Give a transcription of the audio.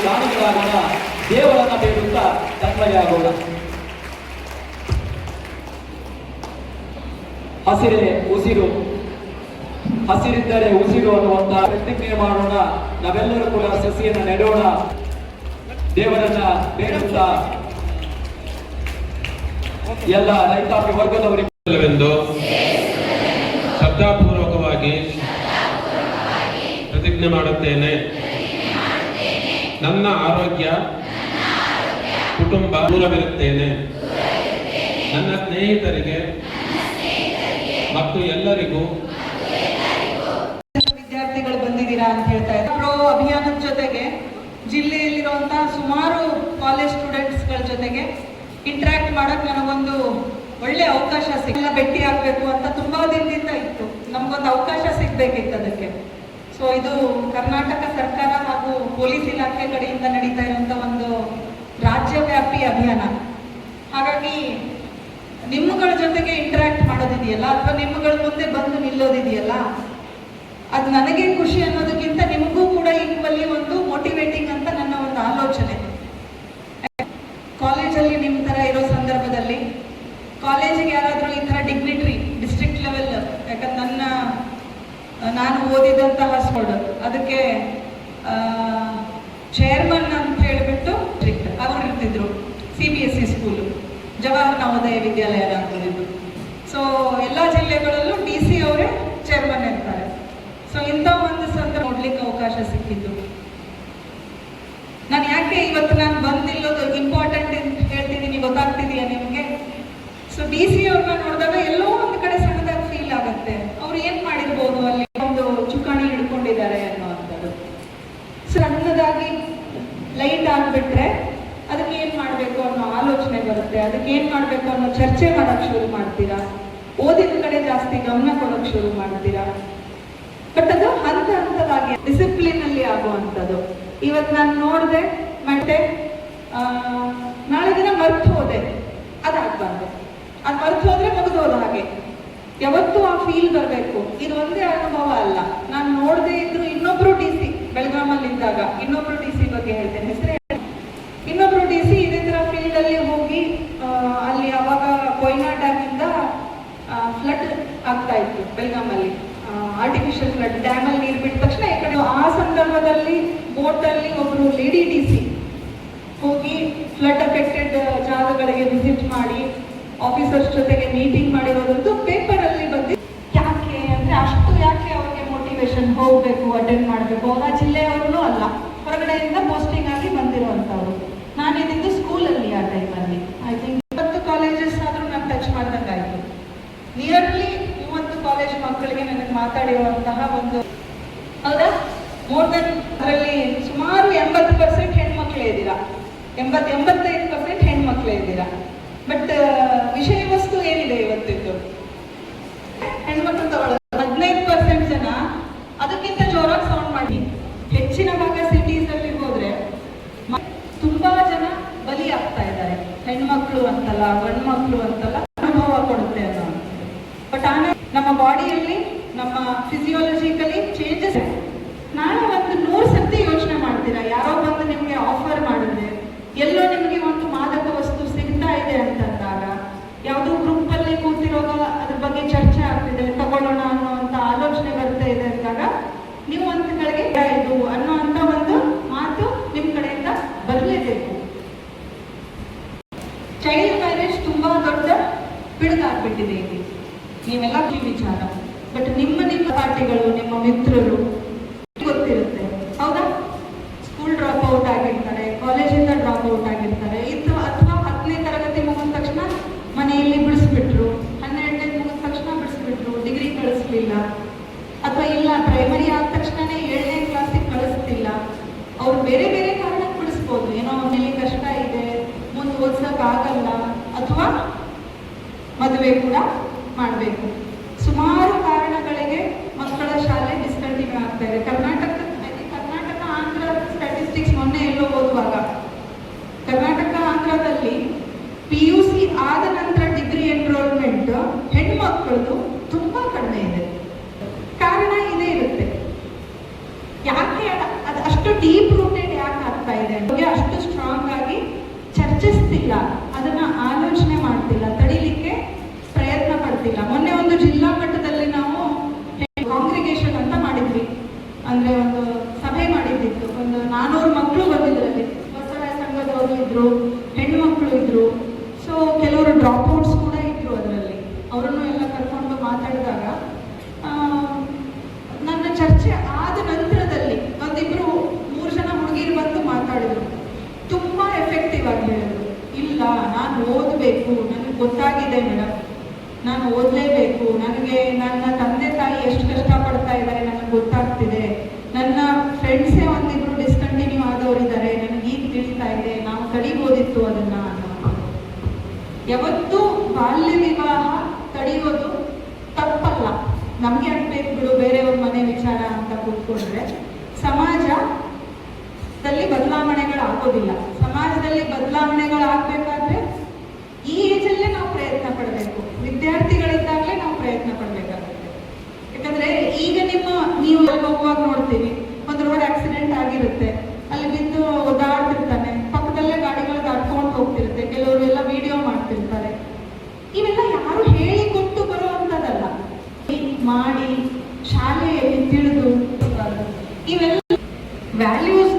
ದಾನಿಗಳಾಗೋಣ, ದೇವರನ್ನ ಬೇಡುತ್ತಾ ತನ್ಮಯಾಗೋಣ. ಹಸಿರೇ ಉಸಿರು, ಹಸಿರಿದ್ದರೆ ಉಸಿರು ಅನ್ನುವಂತಹ ಪ್ರತಿಜ್ಞೆ ಮಾಡೋಣ. ನಾವೆಲ್ಲರೂ ಕೂಡ ಸಸಿಯನ್ನು ನೆಡೋಣ, ದೇವರನ್ನ ಬೇಡುತ್ತಾ ಎಲ್ಲ ರೈತಾಪಿ ವರ್ಗದವರಿಗೆಂದು ಶ್ರದ್ಧಾಪೂರ್ವಕವಾಗಿ ಪ್ರತಿಜ್ಞೆ ಮಾಡುತ್ತೇನೆ. ನನ್ನ ಆರೋಗ್ಯ ಕುಟುಂಬ ದೂರವಿರುತ್ತೇನೆ. ನನ್ನ ಸ್ನೇಹಿತರಿಗೆ ಮತ್ತು ಎಲ್ಲರಿಗೂ ವಿದ್ಯಾರ್ಥಿಗಳು ಬಂದಿದ್ದೀರಾ ಅಂತ ಹೇಳ್ತಾ ಇದ್ದಾರೆ. ಅಭಿಯಾನದ ಜೊತೆಗೆ ಜಿಲ್ಲೆಯಲ್ಲಿರುವಂತಹ ಸುಮಾರು ಕಾಲೇಜ್ ಸ್ಟೂಡೆಂಟ್ಸ್ಗಳ ಜೊತೆಗೆ ಇಂಟ್ರಾಕ್ಟ್ ಮಾಡಕ್ ನನಗೊಂದು ಒಳ್ಳೆ ಅವಕಾಶ ಸಿಗಲ್ಲ. ಭೇಟಿ ಆಗ್ಬೇಕು ಅಂತ ತುಂಬಾ ದಿನದಿಂದ ಇತ್ತು, ನಮ್ಗೊಂದು ಅವಕಾಶ ಸಿಗ್ಬೇಕಿತ್ತು ಅದಕ್ಕೆ. ಸೊ ಇದು ಕರ್ನಾಟಕ ಸರ್ಕಾರ ಹಾಗೂ ಪೊಲೀಸ್ ಇಲಾಖೆ ಕಡೆಯಿಂದ ನಡೀತಾ ಇರುವಂತ ಒಂದು ರಾಜ್ಯವ್ಯಾಪಿ ಅಭಿಯಾನ. ಹಾಗಾಗಿ ನಿಮ್ಮಗಳ ಜೊತೆಗೆ ಇಂಟ್ರಾಕ್ಟ್ ಮಾಡೋದಿದೆಯಲ್ಲ, ಅಥವಾ ನಿಮ್ಮಗಳ ಮುಂದೆ ಬಂದು ನಿಲ್ಲೋದಿದೆಯಲ್ಲ, ಅದು ನನಗೆ ಖುಷಿ ಅನ್ನೋದಕ್ಕಿಂತ ನಿಮಗೂ ಕೂಡ ಈಕ್ವಲಿ ಒಂದು ಮೋಟಿವೇಟಿಂಗ್ ಅಂತ ನನ್ನ ಒಂದು ಆಲೋಚನೆ. ಕಾಲೇಜಲ್ಲಿ ನಿಮ್ಮ ತರ ಇರೋ ಸಂದರ್ಭದಲ್ಲಿ ಕಾಲೇಜಿಗೆ ಯಾರಾದರೂ ಈ ತರ ಡಿಗ್ನಿಟರಿ ಡಿಸ್ಟ್ರಿಕ್ಟ್ ಲೆವೆಲ್, ಯಾಕಂದ್ರೆ ನಾನು ಓದಿದಂತಹ ಸ್ಕೂಲ್ ಅದಕ್ಕೆ ಚೇರ್ಮನ್ ಅಂತ ಹೇಳಿಬಿಟ್ಟು ಅವರು ಇರ್ತಿದ್ರು. CBSE school, Jawahar Navodaya Vidyalaya ಅಂತಿದ್ದು. So ಎಲ್ಲ ಜಿಲ್ಲೆಗಳಲ್ಲೂ DC ಅವರೇ ಚೇರ್ಮನ್ ಇರ್ತಾರೆ. ಸೊ ಇಂಥ ಒಂದು ಸಂದರ್ಭ ನೋಡ್ಲಿಕ್ಕೆ ಅವಕಾಶ ಸಿಕ್ಕಿದ್ದು. ನಾನು ಯಾಕೆ ಇವತ್ತು ನಾನು ಬಂದಿಲ್ಲೋದು ಇಂಪಾರ್ಟೆಂಟ್ ಅಂತ ಹೇಳ್ತಿದ್ದೀನಿ, ಗೊತ್ತಾಗ್ತಿದೆಯಾ ನಿಮಗೆ? ಸೊ DC ಅವ್ರನ್ನ ನೋಡಿದಾಗ ಎಲ್ಲೋ ಒಂದು ಕಡೆ ಸಣ್ಣದಾಗಿ ಫೀಲ್ ಆಗುತ್ತೆ. ಅವ್ರು ಏನ್ ಮಾಡಿರ್ಬೋದು, ಅಲ್ಲಿ ಒಂದು ಚುಕ್ಕಾಣಿ ಹಿಡ್ಕೊಂಡಿದ್ದಾರೆ ಅನ್ನುವಂಥದ್ದು. ಸಣ್ಣದಾಗಿ ಲೈಟ್ ಆಗ್ಬಿಟ್ರೆ ಅದಕ್ಕೆ ಏನ್ ಮಾಡ್ಬೇಕು ಅನ್ನೋ ಆಲೋಚನೆ ಬರುತ್ತೆ, ಅದಕ್ಕೆ ಏನ್ ಮಾಡ್ಬೇಕು ಅನ್ನೋ ಚರ್ಚೆ ಮಾಡಕ್ ಶುರು ಮಾಡ್ತೀರಾ, ಓದಿನ ಕಡೆ ಜಾಸ್ತಿ ಗಮನ ಕೊಡಕ್ ಶುರು ಮಾಡ್ತೀರಾ. ಬಟ್ ಅದು ಹಂತ ಹಂತವಾಗಿ ಡಿಸಿಪ್ಲಿನ್ ಅಲ್ಲಿ ಆಗುವಂಥದ್ದು. ಇವತ್ತು ನಾನು ನೋಡಿದೆ ಮತ್ತೆ ನಾಳೆ ದಿನ ಮರ್ತು ಹೋದೆ, ಅದಾಗಬಾರ್ದು. ಅದು ಮರ್ತು ಹೋದ್ರೆ ಮುಗಿದೋದ ಹಾಗೆ. ಯಾವತ್ತೂ ಆ ಫೀಲ್ ಬರಬೇಕು. ಇದು ಒಂದೇ ಅನುಭವ ಅಲ್ಲ, ನಾನು ನೋಡದೆ ಇದ್ರು ಇನ್ನೊಬ್ರು DC ಬೆಳಗಾಮಲ್ಲಿ ಇದ್ದಾಗ ಇನ್ನೊಬ್ರು DC ಬಗ್ಗೆ ಹೇಳ್ತೇನೆ, ಹೆಸರೇ ಇನ್ನೊಬ್ರು DC ಇದೇ ತರ ಫೀಲ್ಡ್ ಅಲ್ಲಿ ಹೋಗಿ ಅಲ್ಲಿ ಅವಾಗ ಕೊಯ್ನಾ ಡ್ಯಾಮ್ ಇಂದ ಫ್ಲಡ್ ಆಗ್ತಾ ಇತ್ತು ಬೆಳಗಾಮಲ್ಲಿ. ಆರ್ಟಿಫಿಷಿಯಲ್ ಫ್ಲಡ್, ಡ್ಯಾಮ್ ಅಲ್ಲಿ ನೀರು ಬಿಟ್ಟ ತಕ್ಷಣ ಈ ಕಡೆ ಆ ಸಂದರ್ಭದಲ್ಲಿ ಬೋಟ್ ಅಲ್ಲಿ ಒಬ್ರು ಲೇಡಿ DC ಹೋಗಿ ಫ್ಲಡ್ ಅಫೆಕ್ಟೆಡ್ ಜಾಗಗಳಿಗೆ ವಿಸಿಟ್ ಮಾಡಿ ಆಫೀಸರ್ಸ್ ಜೊತೆಗೆ ಮೀಟಿಂಗ್ ಮಾಡಿರೋದಂತೂ ಪೇಪರ್ ಅಲ್ಲಿ ಬಂದಿದ್ದು. ಯಾಕೆ ಅಂದ್ರೆ ಅಷ್ಟು ಯಾಕೆ ಅವ್ರಿಗೆ ಮೋಟಿವೇಶನ್ ಹೋಗ್ಬೇಕು, ಅಟೆಂಡ್ ಮಾಡ್ಬೇಕು? ಅವ್ರ ಜಿಲ್ಲೆಯವ್ರೂ ಅಲ್ಲ, ಹೊರಗಡೆಯಿಂದ ಪೋಸ್ಟಿಂಗ್ ಆಗಿ ಬಂದಿರುವಂತವ್ರು. ನಾನಿದ್ದು ಸ್ಕೂಲಲ್ಲಿ ಆ ಟೈಮಲ್ಲಿ ಐ ಥಿಂಕ್ 20 ಕಾಲೇಜಸ್ ಆದ್ರೂ ನಾನು ಟಚ್ ಮಾಡ್ದಂಗಾಯ್ತು. ನಿಯರ್ಲಿ 30 ಕಾಲೇಜ್ ಮಕ್ಕಳಿಗೆ ನನಗೆ ಮಾತಾಡಿರುವಂತಹ ಒಂದು, ಹೌದಾ, ಮೋರ್ ದೆನ್ ಅದರಲ್ಲಿ ಸುಮಾರು 80% ಹೆಣ್ಮಕ್ಳೇ ಇದ್ದೀರಾ, 85% ಹೆಣ್ಮಕ್ಳೇ ಇದ್ದೀರಾ. ಬಟ್ ವಿಷಯ ವಸ್ತು ಏನಿದೆ ಇವತ್ತಿದ್ದು, ಹೆಣ್ಮಕ್ಳು ತಗೊಳ್ಳೋದು 15% ಜನ ಅದಕ್ಕಿಂತ ಜೋರಾಗಿ ಸೌಂಡ್ ಮಾಡಿ. ಹೆಚ್ಚಿನ ಭಾಗ ಸಿಟೀಸ್ ಅಲ್ಲಿ ಹೋದ್ರೆ ತುಂಬಾ ಜನ ಬಲಿ ಆಗ್ತಾ ಇದ್ದಾರೆ. ಹೆಣ್ಮಕ್ಳು ಅಂತಲ್ಲ, ಗಂಡ್ಮಕ್ಳು ಅಂತಲ್ಲ, ಅನುಭವ ಕೊಡುತ್ತೆ ಅನ್ನೋ. ಬಟ್ ಆಮೇಲೆ ನಮ್ಮ ಬಾಡಿಯಲ್ಲಿ ನಮ್ಮ ಫಿಸಿಯಾಲಜಿಕಲಿ ಚೇಂಜಸ್. ನಾಳೆ ಒಂದು 100 ಸರ್ತಿ ಯೋಚನೆ ಮಾಡ್ತೀರಾ, ಯಾರೋ ಬಂದು ನಿಮ್ಗೆ ಆಫರ್ ಮಾಡಿದ್ರೆ, ಎಲ್ಲೋ ನಿಮಗೆ ಒಂದು ಮಾದಕ ವಸ್ತು ಸಿಗ್ತಾ ಇದೆ ಅಂತಂದಾಗ, ಯಾವುದೋ ಗ್ರೂಪ್ ಅಲ್ಲಿ ಕೂತಿರೋವಾಗ ಅದ್ರ ಬಗ್ಗೆ ಚರ್ಚೆ ಆಗ್ತಿದೆ, ತಗೊಳ್ಳೋಣ ಅನ್ನೋಂಥ ಆಲೋಚನೆ ಬರ್ತಾ ಇದೆ ಅಂದಾಗ ನೀವು ಅಂತಗಳಿಗೆ ಇದು ಅನ್ನೋಂಥ ಒಂದು ಮಾತು ನಿಮ್ ಕಡೆಯಿಂದ ಬರಲೇಬೇಕು. ಚೈಲ್ಡ್ ಮ್ಯಾರೇಜ್ ತುಂಬಾ ದೊಡ್ಡ ಪಿಡುಗಾಗ್ಬಿಟ್ಟಿದೆ ಇಲ್ಲಿ, ನೀವೆಲ್ಲ ವಿಚಾರ. ಬಟ್ ನಿಮ್ಮ ಪಾರ್ಟಿಗಳು, ನಿಮ್ಮ ಮಿತ್ರರು ಗೊತ್ತಿರುತ್ತೆ, ಹೌದಾ? ಸ್ಕೂಲ್ ಡ್ರಾಪ್ ಔಟ್ ಆಗಿರ್ತಾರೆ, ಕಾಲೇಜಿಂದ ಡ್ರಾಪ್ ಔಟ್ ಆಗಿರ್ತಾರೆ, ಅಥವಾ 10ನೇ ತರಗತಿ ಮುಗಿದ ತಕ್ಷಣ ಮನೆಯಲ್ಲಿ ಬಿಡಿಸ್ಬಿಟ್ರು, 12ನೇ ಮುಗಿದ ತಕ್ಷಣ ಬಿಡಿಸ್ಬಿಟ್ರು, ಡಿಗ್ರಿ ಕಳಿಸ್ಲಿಲ್ಲ, ಅಥವಾ ಇಲ್ಲ ಪ್ರೈಮರಿ ಆದ ತಕ್ಷಣನೇ 7ನೇ ಕ್ಲಾಸಿಗೆ ಕಳಿಸ್ತಿಲ್ಲ. ಅವ್ರು ಬೇರೆ ಬೇರೆ ಕಾರಣಕ್ಕೆ ಬಿಡಿಸ್ಬೋದು, ಏನೋ ಮನೇಲಿ ಕಷ್ಟ ಇದೆ, ಮುಂದೆ ಓದ್ಸಕ್ ಆಗಲ್ಲ, ಅಥವಾ ಮದುವೆ ಕೂಡ ಮಾಡಬೇಕು. ಸುಮಾರು ಕಾರಣಗಳಿಗೆ ಮಕ್ಕಳ ಶಾಲೆ ಡಿಸ್ಕಂಟಿನ್ಯೂ ಆಗ್ತಾ ಇದೆ. ಕರ್ನಾಟಕ ಆಂಧ್ರ ಸ್ಟ್ಯಾಟಿಸ್ಟಿಕ್ಸ್ ಮೊನ್ನೆ ಎಲ್ಲೋ ಓದುವಾಗ ಕರ್ನಾಟಕ ಆಂಧ್ರದಲ್ಲಿ PUC ಆದ ನಂತರ ಡಿಗ್ರಿ ಎನ್ರೋಲ್ಮೆಂಟ್ ಹೆಣ್ಮಕ್ಳದು ತುಂಬಾ ಕಡಿಮೆ ಇದೆ. ಕಾರಣ ಇದೇ ಇರುತ್ತೆ. ಯಾಕೆ ಅದು ಅಷ್ಟು ಡೀಪ್ ರೂಟೆಡ್ ತಡಿತಿಲ್ಲ, ಅದನ್ನ ಆಲೋಚನೆ ಮಾಡ್ತಿಲ್ಲ, ತಡಿಲಿಕ್ಕೆ ಪ್ರಯತ್ನ ಪಡ್ತಿಲ್ಲ. ಮೊನ್ನೆ ಒಂದು ಜಿಲ್ಲಾ ಮಟ್ಟದಲ್ಲಿ ನಾವು ಕಾಂಗ್ರಿಗೇಷನ್ ಅಂತ ಮಾಡಿದ್ವಿ, ಅಂದ್ರೆ ಒಂದು ಸಭೆ ಮಾಡಿದ್ದಿತ್ತು. ಒಂದು 400 ಮಕ್ಕಳು ಬಂದಿದ್ರಲ್ಲಿ, ಸ್ವಸಹಾಯ ಸಂಘದವರು ಇದ್ರು, ಹೆಣ್ಣು ಮಕ್ಕಳು ಇದ್ರು, ಸೊ ಕೆಲವರು ಡ್ರಾಪ್ ಔಟ್ಸ್ ಕೂಡ ಇದ್ರು ಅದರಲ್ಲಿ. ಅವರನ್ನು ಎಲ್ಲ ಕರ್ಕೊಂಡು ಮಾತಾಡಿದಾಗ ನನ್ನ ಚರ್ಚೆ ಆದ ನಂತರದಲ್ಲಿ ಒಂದಿಬ್ರು 3 ಜನ ಹುಡುಗಿರು ಬಂದು ಮಾತಾಡಿದ್ರು. ತುಂಬಾ ಎಫೆಕ್ಟಿವ್ ಆಗಿ ಹೇಳಿದ್ರು, ಇಲ್ಲ ನಾನು ಓದಬೇಕು, ನನಗೆ ಗೊತ್ತಾಗಿದೆ ಮೇಡಮ್, ನಾನು ಓದಲೇಬೇಕು, ನನಗೆ ನನ್ನ ತಂದೆ ತಾಯಿ ಎಷ್ಟು ಕಷ್ಟಪಡ್ತಾ ಇದ್ದಾರೆ ನನಗೆ ಗೊತ್ತಾಗ್ತಿದೆ, ನನ್ನ ಫ್ರೆಂಡ್ಸೇ ಒಂದಿಬ್ರು ಡಿಸ್ಕಂಟಿನ್ಯೂ ಆದವರಿದ್ದಾರೆ, ನನಗೆ ಈಗ ತಿಳಿತಾ ಇದೆ, ನಾವು ತಡಿಬೋದಿತ್ತು ಅದನ್ನ. ಯಾವತ್ತೂ ಬಾಲ್ಯ ವಿವಾಹ ತಡೆಯೋದು ತಪ್ಪಲ್ಲ, ನಮಗೆ ಅನ್ಬೇಕು ಬಿಡು ಬೇರೆಯವ್ರ ಮನೆ ವಿಚಾರ ಅಂತ ಕೂತ್ಕೊಂಡ್ರೆ. ಸಮಾಜದಲ್ಲಿ ಬದಲಾವಣೆಗಳಾಗೋದಿಲ್ಲ. ಸಮಾಜದಲ್ಲಿ ಬದಲಾವಣೆಗಳಾಗಬೇಕಾದ್ರೆ ಈ ಏಜಲ್ಲೇ ನಾವು ಪ್ರಯತ್ನ ಪಡಬೇಕು, ವಿದ್ಯಾರ್ಥಿಗಳಿದ್ದಾಗಲೇ ನಾವು ಪ್ರಯತ್ನ ಪಡಬೇಕಾಗುತ್ತೆ. ಯಾಕಂದ್ರೆ ಈಗ ನೀವು ಹೋಗುವಾಗ ನೋಡ್ತೀವಿ, ಒಂದು ರೋಡ್ ಆಕ್ಸಿಡೆಂಟ್ ಆಗಿರುತ್ತೆ, ಅಲ್ಲಿ ಬಿದ್ದು ಓದಾಡ್ತಿರ್ತಾನೆ, ಪಕ್ಕದಲ್ಲೇ ಗಾಡಿಗಳು ದಾಟ್ಕೊಂಡು ಹೋಗ್ತಿರುತ್ತೆ, ಕೆಲವರು ಎಲ್ಲ ವಿಡಿಯೋ ಮಾಡ್ತಿರ್ತಾರೆ. ಇವೆಲ್ಲ ಯಾರು ಹೇಳಿಕೊಟ್ಟು ಬರುವಂಥದ್ದಲ್ಲ, ಮಾಡಿ ಶಾಲೆಯಲ್ಲಿ ತಿಳಿದು ಇವೆಲ್ಲ ವ್ಯಾಲ್ಯೂಸ್